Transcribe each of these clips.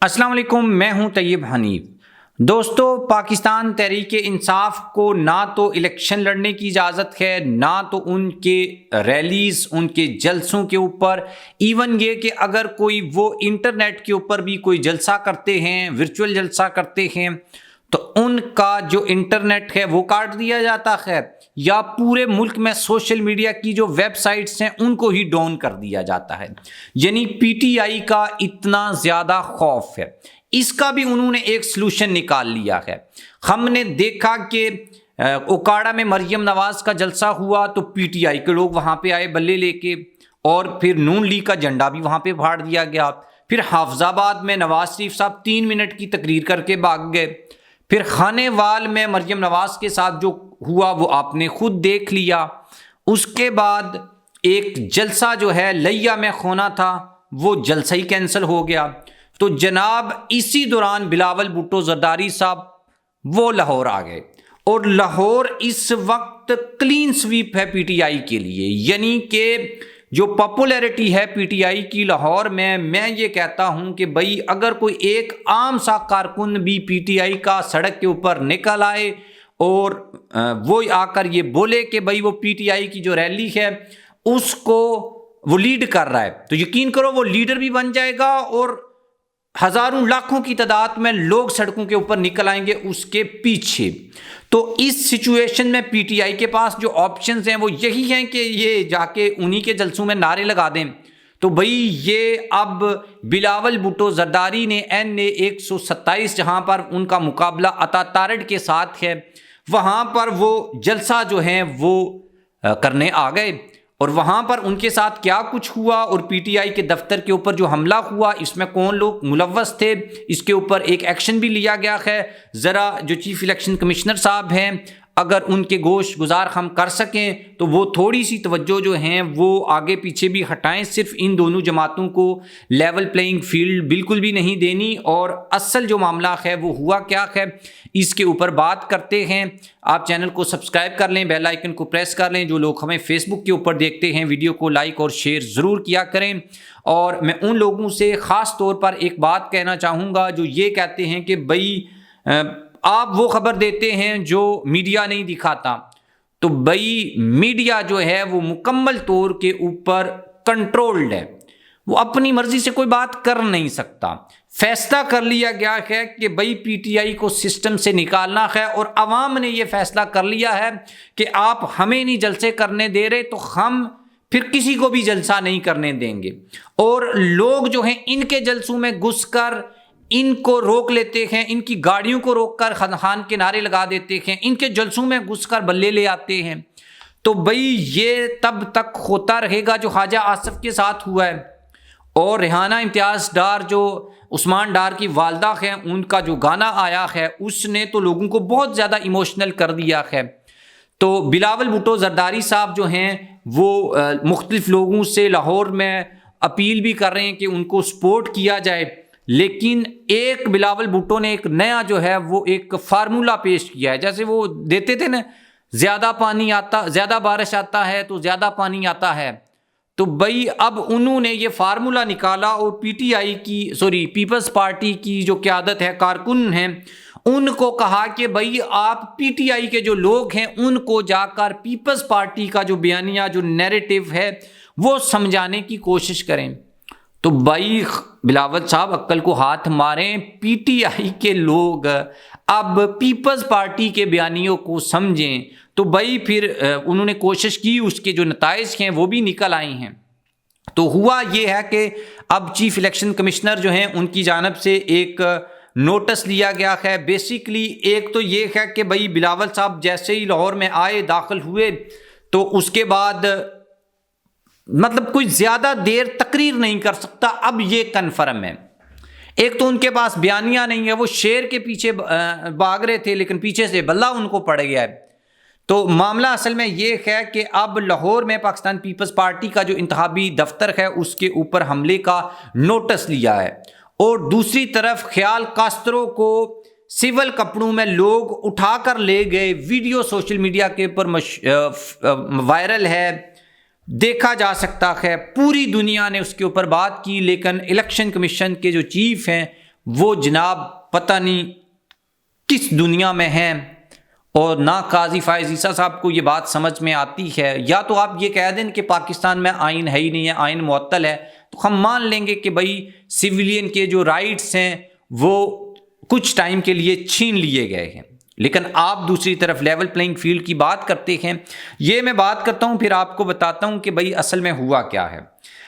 السلام علیکم، میں ہوں طیب حنیف۔ دوستو، پاکستان تحریک انصاف کو نہ تو الیکشن لڑنے کی اجازت ہے، نہ تو ان کے ریلیز، ان کے جلسوں کے اوپر، ایون یہ کہ اگر کوئی وہ انٹرنیٹ کے اوپر بھی کوئی جلسہ کرتے ہیں، ورچوئل جلسہ کرتے ہیں، تو ان کا جو انٹرنیٹ ہے وہ کاٹ دیا جاتا ہے، یا پورے ملک میں سوشل میڈیا کی جو ویب سائٹس ہیں ان کو ہی ڈاؤن کر دیا جاتا ہے۔ یعنی پی ٹی آئی کا اتنا زیادہ خوف ہے۔ اس کا بھی انہوں نے ایک سلوشن نکال لیا ہے۔ ہم نے دیکھا کہ اوکاڑا میں مریم نواز کا جلسہ ہوا تو پی ٹی آئی کے لوگ وہاں پہ آئے بلے لے کے، اور پھر نون لیگ کا جھنڈا بھی وہاں پہ پھاڑ دیا گیا۔ پھر حافظ آباد میں نواز شریف صاحب 3 منٹ کی تقریر کر کے بھاگ گئے۔ پھر خانے وال میں مریم نواز کے ساتھ جو ہوا وہ آپ نے خود دیکھ لیا۔ اس کے بعد ایک جلسہ جو ہے لیا میں ہونا تھا، وہ جلسہ ہی کینسل ہو گیا۔ تو جناب اسی دوران بلاول بھٹو زرداری صاحب وہ لاہور آ گئے، اور لاہور اس وقت کلین سویپ ہے پی ٹی آئی کے لیے۔ یعنی کہ جو پاپولیرٹی ہے پی ٹی آئی کی لاہور میں یہ کہتا ہوں کہ بھائی اگر کوئی ایک عام سا کارکن بھی پی ٹی آئی کا سڑک کے اوپر نکل آئے اور وہ آ کر یہ بولے کہ بھائی وہ پی ٹی آئی کی جو ریلی ہے اس کو وہ لیڈ کر رہا ہے، تو یقین کرو وہ لیڈر بھی بن جائے گا، اور ہزاروں لاکھوں کی تعداد میں لوگ سڑکوں کے اوپر نکل آئیں گے اس کے پیچھے۔ تو اس سچویشن میں پی ٹی آئی کے پاس جو آپشنز ہیں وہ یہی ہیں کہ یہ جا کے انہی کے جلسوں میں نعرے لگا دیں۔ تو بھئی یہ اب بلاول بھٹو زرداری نے NA 127 جہاں پر ان کا مقابلہ عطا تارڑ کے ساتھ ہے، وہاں پر وہ جلسہ جو ہیں وہ کرنے آ گئے، اور وہاں پر ان کے ساتھ کیا کچھ ہوا اور پی ٹی آئی کے دفتر کے اوپر جو حملہ ہوا اس میں کون لوگ ملوث تھے، اس کے اوپر ایک ایکشن بھی لیا گیا ہے۔ ذرا جو چیف الیکشن کمشنر صاحب ہیں اگر ان کے گوش گزار ہم کر سکیں تو وہ تھوڑی سی توجہ جو ہیں وہ آگے پیچھے بھی ہٹائیں، صرف ان دونوں جماعتوں کو لیول پلینگ فیلڈ بالکل بھی نہیں دینی، اور اصل جو معاملہ ہے وہ ہوا کیا ہے اس کے اوپر بات کرتے ہیں۔ آپ چینل کو سبسکرائب کر لیں، بیل آئیکن کو پریس کر لیں۔ جو لوگ ہمیں فیس بک کے اوپر دیکھتے ہیں ویڈیو کو لائک اور شیئر ضرور کیا کریں۔ اور میں ان لوگوں سے خاص طور پر ایک بات کہنا چاہوں گا جو یہ کہتے ہیں کہ بھائی آپ وہ خبر دیتے ہیں جو میڈیا نہیں دکھاتا، تو بھائی میڈیا جو ہے وہ مکمل طور کے اوپر کنٹرولڈ ہے، وہ اپنی مرضی سے کوئی بات کر نہیں سکتا۔ فیصلہ کر لیا گیا ہے کہ بھائی پی ٹی آئی کو سسٹم سے نکالنا ہے، اور عوام نے یہ فیصلہ کر لیا ہے کہ آپ ہمیں نہیں جلسے کرنے دے رہے تو ہم پھر کسی کو بھی جلسہ نہیں کرنے دیں گے۔ اور لوگ جو ہیں ان کے جلسوں میں گھس کر ان کو روک لیتے ہیں، ان کی گاڑیوں کو روک کر خان کے نعرے لگا دیتے ہیں، ان کے جلسوں میں گھس کر بلے لے آتے ہیں۔ تو بھئی یہ تب تک ہوتا رہے گا جو خواجہ آصف کے ساتھ ہوا ہے۔ اور ریحانہ امتیاز ڈار جو عثمان ڈار کی والدہ ہیں، ان کا جو گانا آیا ہے اس نے تو لوگوں کو بہت زیادہ ایموشنل کر دیا ہے۔ تو بلاول بھٹو زرداری صاحب جو ہیں وہ مختلف لوگوں سے لاہور میں اپیل بھی کر رہے ہیں کہ ان کو سپورٹ کیا جائے، لیکن ایک بلاول بھٹو نے ایک نیا جو ہے وہ ایک فارمولہ پیش کیا ہے، جیسے وہ دیتے تھے نا زیادہ بارش آتا ہے تو زیادہ پانی آتا ہے۔ تو بھئی اب انہوں نے یہ فارمولہ نکالا، اور پی ٹی آئی کی پیپلز پارٹی کی جو قیادت ہے، کارکن ہیں، ان کو کہا کہ بھئی آپ پی ٹی آئی کے جو لوگ ہیں ان کو جا کر پیپلز پارٹی کا جو بیانیہ جو نیریٹو ہے وہ سمجھانے کی کوشش کریں۔ تو بھائی بلاول صاحب عقل کو ہاتھ ماریں، پی ٹی آئی کے لوگ اب پیپلز پارٹی کے بیانیوں کو سمجھیں۔ تو بھائی پھر انہوں نے کوشش کی، اس کے جو نتائج ہیں وہ بھی نکل آئے ہیں۔ تو ہوا یہ ہے کہ اب چیف الیکشن کمشنر جو ہیں ان کی جانب سے ایک نوٹس لیا گیا ہے۔ بیسیکلی ایک تو یہ ہے کہ بھائی بلاول صاحب جیسے ہی لاہور میں آئے، داخل ہوئے، تو اس کے بعد مطلب کوئی زیادہ دیر تقریر نہیں کر سکتا، اب یہ کنفرم ہے۔ ایک تو ان کے پاس بیانیہ نہیں ہے، وہ شیر کے پیچھے بھاگ رہے تھے لیکن پیچھے سے بلہ ان کو پڑ گیا ہے۔ تو معاملہ اصل میں یہ ہے کہ اب لاہور میں پاکستان پیپلز پارٹی کا جو انتخابی دفتر ہے اس کے اوپر حملے کا نوٹس لیا ہے، اور دوسری طرف خیال کاسترو کو سول کپڑوں میں لوگ اٹھا کر لے گئے، ویڈیو سوشل میڈیا کے اوپر وائرل ہے، دیکھا جا سکتا ہے، پوری دنیا نے اس کے اوپر بات کی، لیکن الیکشن کمیشن کے جو چیف ہیں وہ جناب پتہ نہیں کس دنیا میں ہیں، اور نہ قاضی فائز عیسیٰ صاحب کو یہ بات سمجھ میں آتی ہے۔ یا تو آپ یہ کہہ دیں کہ پاکستان میں آئین ہے ہی نہیں ہے، آئین معطل ہے، تو ہم مان لیں گے کہ بھائی سویلین کے جو رائٹس ہیں وہ کچھ ٹائم کے لیے چھین لیے گئے ہیں، لیکن آپ دوسری طرف لیول پلینگ فیلڈ کی بات کرتے ہیں۔ یہ میں بات کرتا ہوں، پھر آپ کو بتاتا ہوں کہ بھائی اصل میں ہوا کیا ہے۔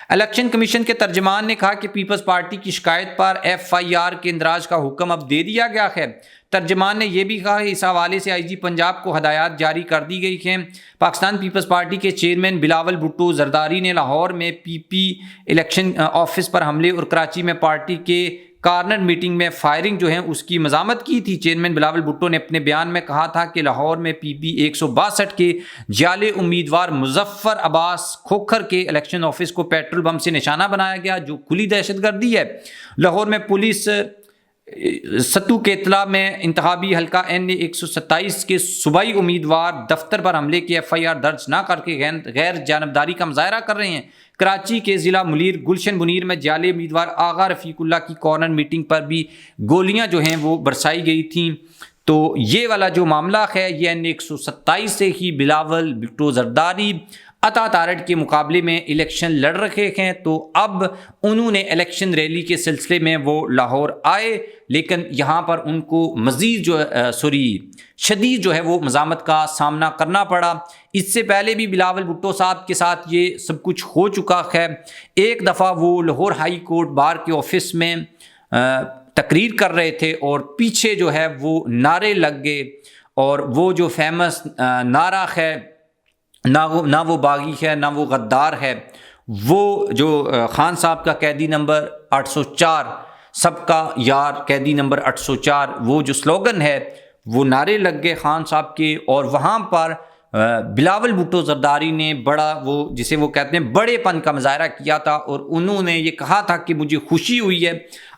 الیکشن کمیشن کے ترجمان نے کہا کہ پیپلز پارٹی کی شکایت پر FIR کے اندراج کا حکم اب دے دیا گیا ہے۔ ترجمان نے یہ بھی کہا کہ اس حوالے سے IG پنجاب کو ہدایات جاری کر دی گئی ہیں۔ پاکستان پیپلز پارٹی کے چیئرمین بلاول بھٹو زرداری نے لاہور میں PP الیکشن آفس پر حملے اور کراچی میں پارٹی کے کارنر میٹنگ میں فائرنگ جو ہے اس کی مذمت کی تھی۔ چیئرمین بلاول بھٹو نے اپنے بیان میں کہا تھا کہ لاہور میں PP 162 کے جعلی امیدوار مظفر عباس کھوکھر کے الیکشن آفس کو پیٹرول بم سے نشانہ بنایا گیا، جو کھلی دہشت گردی ہے۔ لاہور میں پولیس ستو کے اطلاع میں انتخابی حلقہ NA 127 کے صوبائی امیدوار دفتر پر حملے کی FIR درج نہ کر کے غیر جانبداری کا مظاہرہ کر رہے ہیں۔ کراچی کے ضلع ملیر گلشن منیر میں جعلی امیدوار آغا رفیق اللہ کی کارنر میٹنگ پر بھی گولیاں جو ہیں وہ برسائی گئی تھیں۔ تو یہ والا جو معاملہ ہے یہ NA 127 سے ہی بلاول بھٹو زرداری عطا تارڑ کے مقابلے میں الیکشن لڑ رہے ہیں۔ تو اب انہوں نے الیکشن ریلی کے سلسلے میں وہ لاہور آئے، لیکن یہاں پر ان کو مزید شدید جو ہے وہ مزاحمت کا سامنا کرنا پڑا۔ اس سے پہلے بھی بلاول بھٹو صاحب کے ساتھ یہ سب کچھ ہو چکا ہے۔ ایک دفعہ وہ لاہور ہائی کورٹ بار کے آفس میں تقریر کر رہے تھے اور پیچھے جو ہے وہ نعرے لگ گئے، اور وہ جو فیمس نعرہ ہے نہ وہ باغی ہے نہ وہ غدار ہے، وہ جو خان صاحب کا قیدی نمبر 804 سب کا یار قیدی نمبر 804 وہ جو سلوگن ہے وہ نعرے لگ گئے خان صاحب کے، اور وہاں پر بلاول بھٹو زرداری نے بڑا وہ جسے وہ کہتے ہیں بڑے پن کا مظاہرہ کیا تھا، اور انہوں نے یہ کہا تھا کہ مجھے خوشی ہوئی ہے۔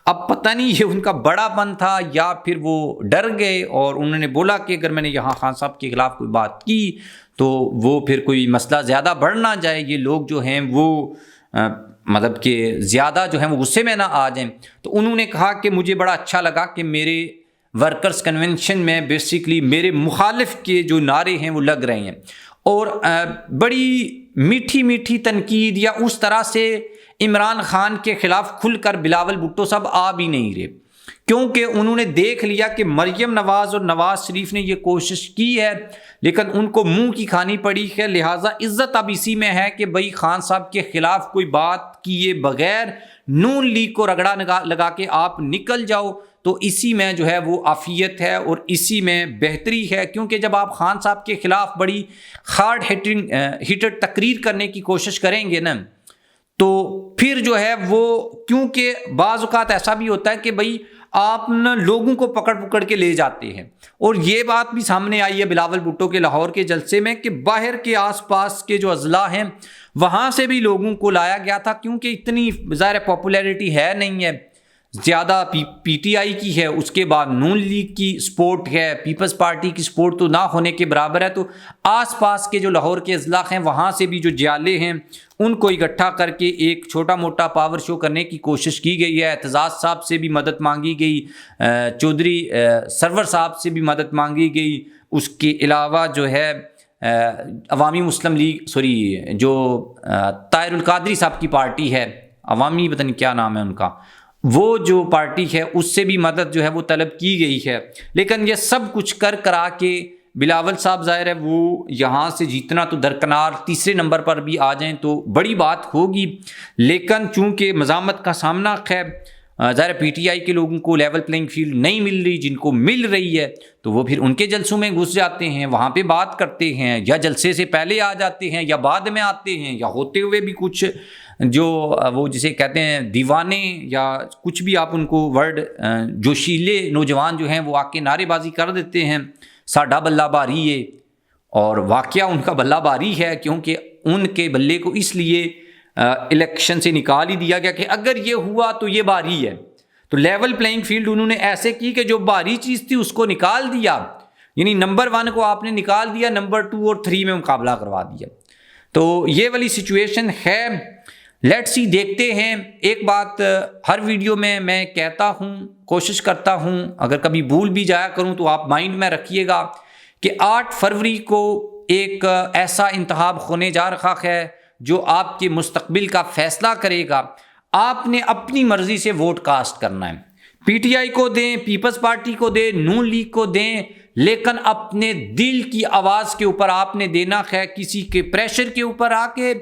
اب پتہ نہیں یہ ان کا بڑا پن تھا یا پھر وہ ڈر گئے، اور انہوں نے بولا کہ اگر میں نے یہاں خان صاحب کے خلاف کوئی بات کی تو وہ پھر کوئی مسئلہ زیادہ بڑھ نہ جائے، یہ لوگ جو ہیں وہ مطلب کہ زیادہ جو ہیں وہ غصے میں نہ آ جائیں۔ تو انہوں نے کہا کہ مجھے بڑا اچھا لگا کہ میرے ورکرز کنونشن میں بیسیکلی میرے مخالف کے جو نعرے ہیں وہ لگ رہے ہیں، اور بڑی میٹھی میٹھی تنقید یا اس طرح سے عمران خان کے خلاف کھل کر بلاول بھٹو صاحب آ بھی نہیں رہے، کیونکہ انہوں نے دیکھ لیا کہ مریم نواز اور نواز شریف نے یہ کوشش کی ہے لیکن ان کو منہ کی کھانی پڑی ہے، لہٰذا عزت اب اسی میں ہے کہ بھائی خان صاحب کے خلاف کوئی بات کیے بغیر نون لیگ کو رگڑا لگا کے آپ نکل جاؤ، تو اسی میں جو ہے وہ عافیت ہے اور اسی میں بہتری ہے۔ کیونکہ جب آپ خان صاحب کے خلاف بڑی ہارڈ ہٹڈ تقریر کرنے کی کوشش کریں گے نا، تو پھر جو ہے وہ کیونکہ بعض اوقات ایسا بھی ہوتا ہے کہ بھائی آپ نا لوگوں کو پکڑ کے لے جاتے ہیں، اور یہ بات بھی سامنے آئی ہے بلاول بھٹو کے لاہور کے جلسے میں کہ باہر کے آس پاس کے جو اضلاع ہیں وہاں سے بھی لوگوں کو لایا گیا تھا، کیونکہ اتنی ظاہر پاپولیرٹی ہے نہیں ہے، زیادہ PTI کی ہے، اس کے بعد نون لیگ کی سپورٹ ہے، پیپلز پارٹی کی سپورٹ تو نہ ہونے کے برابر ہے، تو آس پاس کے جو لاہور کے اضلاع ہیں وہاں سے بھی جو جالے ہیں ان کو اکٹھا کر کے ایک چھوٹا موٹا پاور شو کرنے کی کوشش کی گئی ہے۔ اعتزاز صاحب سے بھی مدد مانگی گئی، چودھری سرور صاحب سے بھی مدد مانگی گئی، اس کے علاوہ جو ہے عوامی مسلم لیگ جو طاہر القادری صاحب کی پارٹی ہے، عوامی پتہ نہیں کیا نام ہے ان کا، وہ جو پارٹی ہے اس سے بھی مدد جو ہے وہ طلب کی گئی ہے، لیکن یہ سب کچھ کرا کے بلاول صاحب ظاہر ہے وہ یہاں سے جیتنا تو درکنار تیسرے نمبر پر بھی آ جائیں تو بڑی بات ہوگی، لیکن چونکہ مزاحمت کا سامنا ہے، ظاہر PTI کے لوگوں کو لیول پلینگ فیلڈ نہیں مل رہی، جن کو مل رہی ہے تو وہ پھر ان کے جلسوں میں گھس جاتے ہیں، وہاں پہ بات کرتے ہیں، یا جلسے سے پہلے آ جاتے ہیں یا بعد میں آتے ہیں، یا ہوتے ہوئے بھی کچھ جو وہ جسے کہتے ہیں دیوانے یا کچھ بھی آپ ان کو ورڈ، جوشیلے نوجوان جو ہیں وہ آ کے نعرے بازی کر دیتے ہیں ساڈا بلہ باری ہے، اور واقعہ ان کا بلہ باری ہے کیونکہ ان کے بلے کو اس لیے الیکشن سے نکال ہی دیا گیا کہ اگر یہ ہوا تو یہ باری ہے، تو لیول پلینگ فیلڈ انہوں نے ایسے کی کہ جو باری چیز تھی اس کو نکال دیا، یعنی نمبر 1 کو آپ نے نکال دیا، نمبر 2 اور 3 میں مقابلہ کروا دیا، تو یہ والی سچویشن ہے۔ لیٹس سی دیکھتے ہیں۔ ایک بات ہر ویڈیو میں کہتا ہوں، کوشش کرتا ہوں، اگر کبھی بھول بھی جایا کروں تو آپ مائنڈ میں رکھیے گا کہ 8 فروری کو ایک ایسا انتخاب ہونے جا رہا ہے جو آپ کے مستقبل کا فیصلہ کرے گا۔ آپ نے اپنی مرضی سے ووٹ کاسٹ کرنا ہے، پی ٹی آئی کو دیں، پیپلز پارٹی کو دیں، نون لیگ کو دیں، لیکن اپنے دل کی آواز کے اوپر آپ نے دینا ہے، کسی کے پریشر کے اوپر آ کے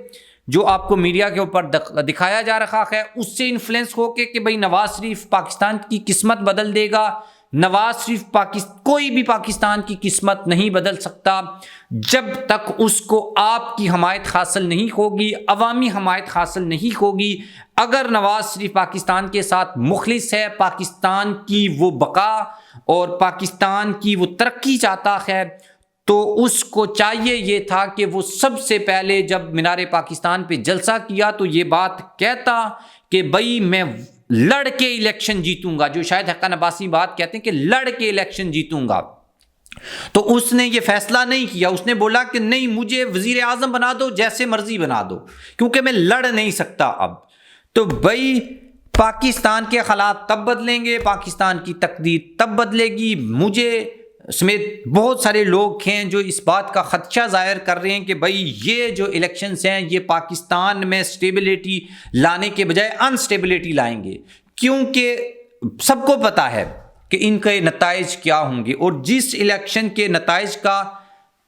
جو آپ کو میڈیا کے اوپر دکھایا جا رہا ہے اس سے انفلوئنس ہو کے کہ بھئی نواز شریف پاکستان کی قسمت بدل دے گا۔ نواز شریف کوئی بھی پاکستان کی قسمت نہیں بدل سکتا جب تک اس کو آپ کی حمایت حاصل نہیں ہوگی، عوامی حمایت حاصل نہیں ہوگی۔ اگر نواز شریف پاکستان کے ساتھ مخلص ہے، پاکستان کی وہ بقا اور پاکستان کی وہ ترقی چاہتا ہے، تو اس کو چاہیے یہ تھا کہ وہ سب سے پہلے جب مینار پاکستان پہ جلسہ کیا تو یہ بات کہتا کہ بھائی میں لڑ کے الیکشن جیتوں گا، جو شاید حقان عباسی بات کہتے ہیں کہ لڑ کے الیکشن جیتوں گا۔ تو اس نے یہ فیصلہ نہیں کیا، اس نے بولا کہ نہیں، مجھے وزیر اعظم بنا دو، جیسے مرضی بنا دو، کیونکہ میں لڑ نہیں سکتا اب۔ تو بھائی پاکستان کے حالات تب بدلیں گے، پاکستان کی تقدیر تب بدلے گی۔ مجھے سمیت بہت سارے لوگ ہیں جو اس بات کا خدشہ ظاہر کر رہے ہیں کہ بھائی یہ جو الیکشنز ہیں یہ پاکستان میں سٹیبلٹی لانے کے بجائے انسٹیبلٹی لائیں گے، کیونکہ سب کو پتہ ہے کہ ان کے نتائج کیا ہوں گے، اور جس الیکشن کے نتائج کا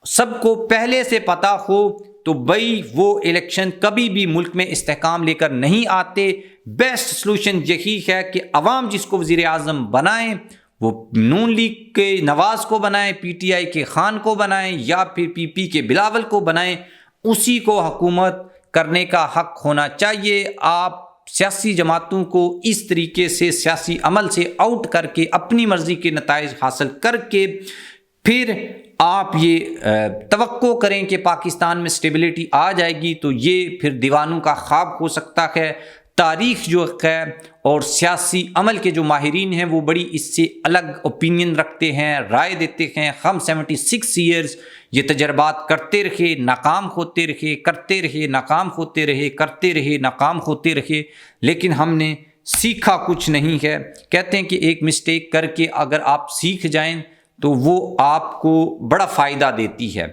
سب کو پہلے سے پتہ ہو تو بھائی وہ الیکشن کبھی بھی ملک میں استحکام لے کر نہیں آتے۔ بیسٹ سلوشن یہی ہے کہ عوام جس کو وزیر اعظم بنائیں، وہ نون لیگ کے نواز کو بنائیں، پی ٹی آئی کے خان کو بنائیں، یا پھر پی پی کے بلاول کو بنائیں، اسی کو حکومت کرنے کا حق ہونا چاہیے۔ آپ سیاسی جماعتوں کو اس طریقے سے سیاسی عمل سے آؤٹ کر کے اپنی مرضی کے نتائج حاصل کر کے پھر آپ یہ توقع کریں کہ پاکستان میں سٹیبلٹی آ جائے گی، تو یہ پھر دیوانوں کا خواب ہو سکتا ہے۔ تاریخ جو ہے اور سیاسی عمل کے جو ماہرین ہیں وہ بڑی اس سے الگ اوپینین رکھتے ہیں، رائے دیتے ہیں۔ ہم 76 ایئرز یہ تجربات کرتے رہے، ناکام ہوتے رہے، کرتے رہے، ناکام ہوتے رہے، کرتے رہے، ناکام ہوتے رہے، لیکن ہم نے سیکھا کچھ نہیں ہے۔ کہتے ہیں کہ ایک مسٹیک کر کے اگر آپ سیکھ جائیں تو وہ آپ کو بڑا فائدہ دیتی ہے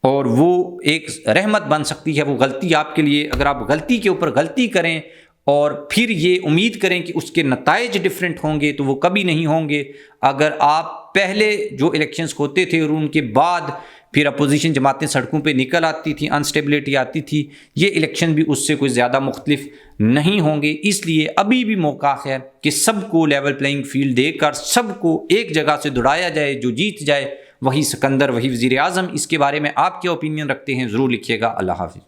اور وہ ایک رحمت بن سکتی ہے۔ وہ غلطی آپ کے لیے، اگر آپ غلطی کے اوپر غلطی کریں اور پھر یہ امید کریں کہ اس کے نتائج ڈیفرنٹ ہوں گے تو وہ کبھی نہیں ہوں گے۔ اگر آپ پہلے جو الیکشنز ہوتے تھے اور ان کے بعد پھر اپوزیشن جماعتیں سڑکوں پہ نکل آتی تھیں، انسٹیبلٹی آتی تھی، یہ الیکشن بھی اس سے کوئی زیادہ مختلف نہیں ہوں گے۔ اس لیے ابھی بھی موقع ہے کہ سب کو لیول پلینگ فیلڈ دے کر سب کو ایک جگہ سے دوڑایا جائے، جو جیت جائے وہی سکندر، وہی وزیر اعظم۔ اس کے بارے میں آپ کیا اوپینین رکھتے ہیں ضرور لکھیے گا۔ اللہ حافظ۔